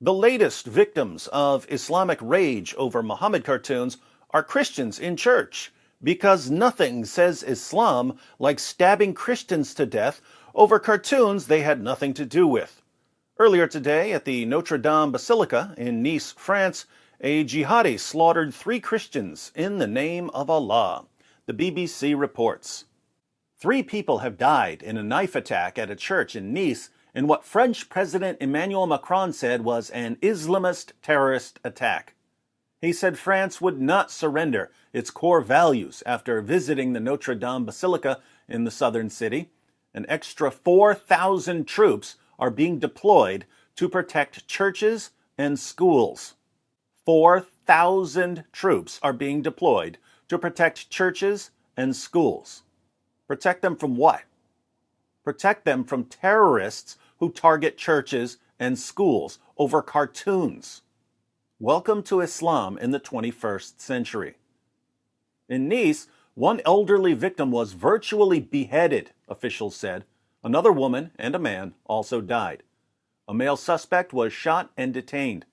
The latest victims of Islamic rage over Muhammad cartoons are Christians in church, because nothing says Islam like stabbing Christians to death over cartoons they had nothing to do with. Earlier today, at the Notre-Dame Basilica in Nice, France, a jihadi slaughtered 3 Christians in the name of Allah. The BBC reports. 3 people have died in a knife attack at a church in Nice in what French President Emmanuel Macron said was an Islamist terrorist attack. He said France would not surrender its core values after visiting the Notre-Dame Basilica in the southern city. An extra 4,000 troops are being deployed to protect churches and schools. 4,000 troops are being deployed to protect churches and schools. Protect them from what? Protect them from terrorists who target churches and schools over cartoons. Welcome to Islam in the 21st century. In Nice, one elderly victim was virtually beheaded, officials said. Another woman and a man also died. A male suspect was shot and detained.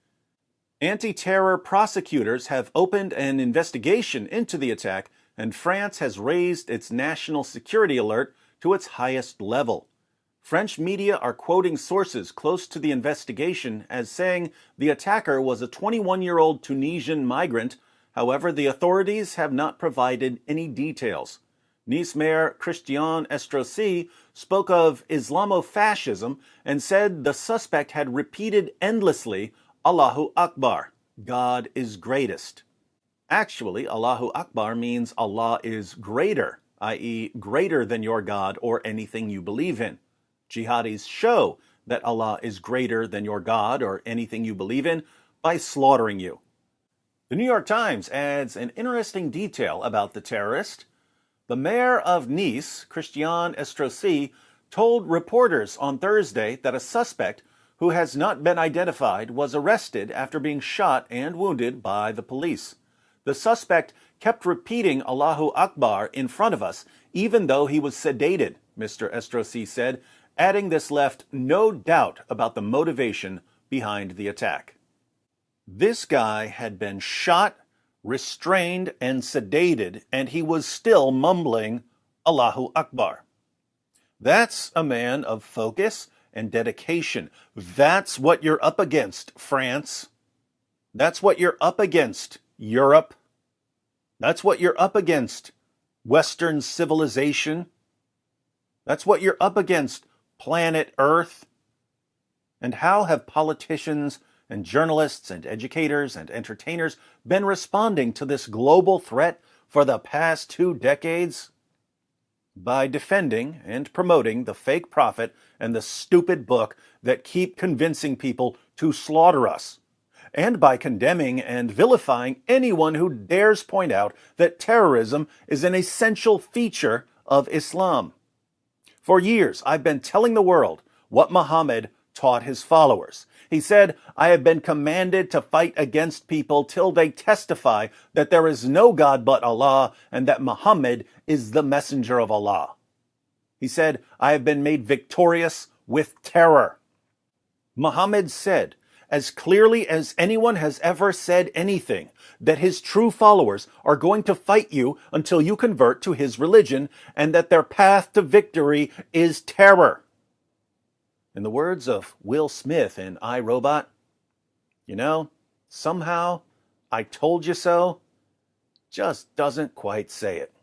Anti-terror prosecutors have opened an investigation into the attack, and France has raised its national security alert to its highest level. French media are quoting sources close to the investigation as saying the attacker was a 21-year-old Tunisian migrant. However, the authorities have not provided any details. Nice Mayor Christian Estrosi spoke of Islamofascism and said the suspect had repeated endlessly, Allahu Akbar, God is greatest. Actually, Allahu Akbar means Allah is greater, i.e., greater than your God or anything you believe in. Jihadis show that Allah is greater than your God or anything you believe in by slaughtering you. The New York Times adds an interesting detail about the terrorist. The mayor of Nice, Christian Estrosi, told reporters on Thursday that a suspect who has not been identified was arrested after being shot and wounded by the police. The suspect kept repeating Allahu Akbar in front of us, even though he was sedated, Mr. Estrosi said, adding this left no doubt about the motivation behind the attack. This guy had been shot, restrained, and sedated, and he was still mumbling Allahu Akbar. That's a man of focus and dedication. That's what you're up against, France. That's what you're up against, Europe. That's what you're up against, Western civilization. That's what you're up against, planet Earth. And how have politicians and journalists and educators and entertainers been responding to this global threat for the past 2 decades? By defending and promoting the fake prophet and the stupid book that keep convincing people to slaughter us, and by condemning and vilifying anyone who dares point out that terrorism is an essential feature of Islam. For years, I've been telling the world what Muhammad taught his followers. He said, I have been commanded to fight against people till they testify that there is no God but Allah and that Muhammad is the messenger of Allah. He said, I have been made victorious with terror. Muhammad said, as clearly as anyone has ever said anything, that his true followers are going to fight you until you convert to his religion, and that their path to victory is terror. In the words of Will Smith in I, Robot, somehow, I told you so just doesn't quite say it.